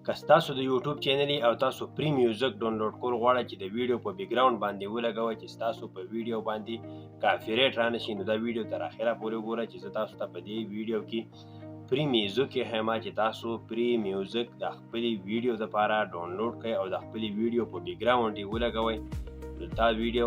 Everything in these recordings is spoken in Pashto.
که ستاسو د یوټیوب چینل او تاسو پری میوزیک ډاونلوډ کول غواړئ چې د ویډیو په بیک ګراوند باندې ولګوئ چې ستاسو په ویډیو باندې کاپی رایټ رانشي، نو دا ویډیو تر اخره پورې وګورئ چې زه تاسو ته په دې ویډیو کې پری میوزیک ښیم چې تاسو پری میوزیک د خپلې ویډیو لپاره ډاونلوډ کړئ او د خپلې ویډیو په بیک ګراوند یې ولګوئ. نو دا ویډیو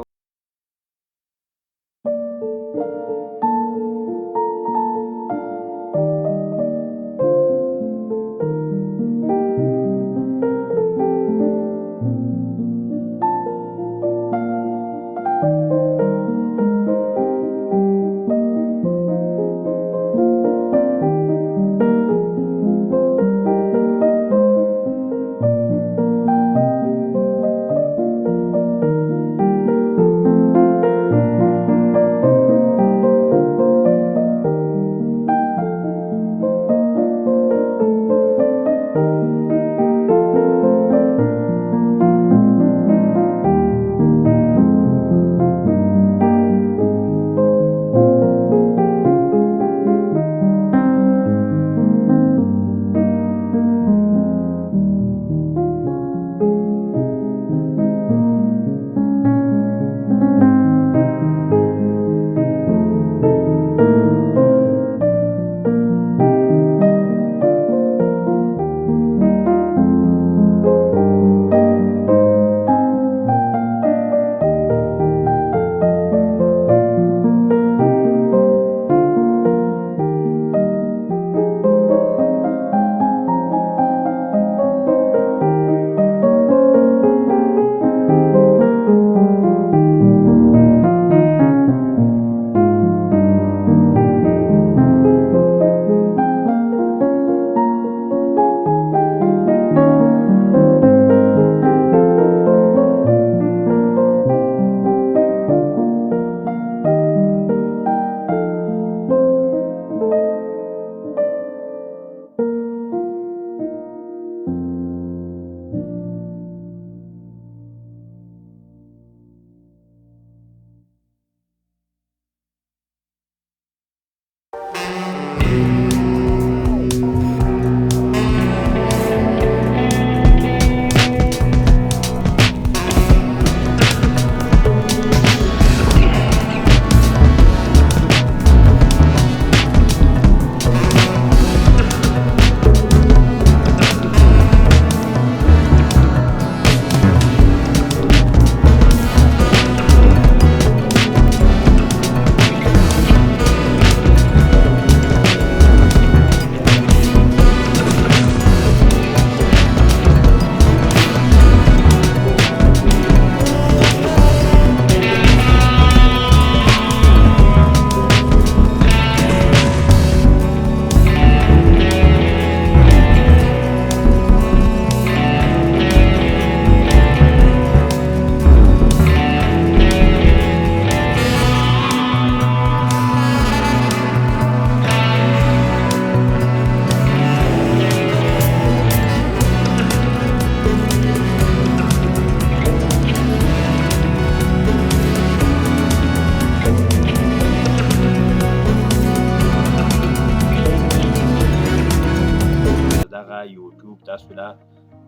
یوټیوب تاسو لا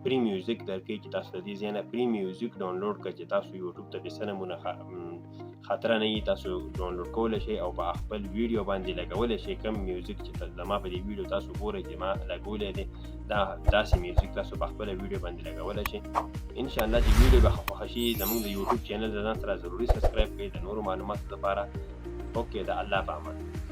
پری میوزیک درکې چې تاسو د دې ځای نه پری میوزیک ډاونلوډ کړئ چې تاسو یوټیوب ته د څه نمونه خطره نه وي، تاسو ډاونلوډ کولی شئ او په خپل ویډیو باندې لګولی شئ. کوم میوزیک چې زما په دې ویډیو تاسو ګورئ چې ما لګولی دی، دا داسې میوزیک تاسو په خپله ویډیو باندې لګولی شئ. انشاءالله چې ویډیو به خوښه شي زموږ د یوټیوب چینل د ځان سره ضروري سبسکرایب کړئ د نورو معلوماتو لپاره. اوکې، د الله په امان.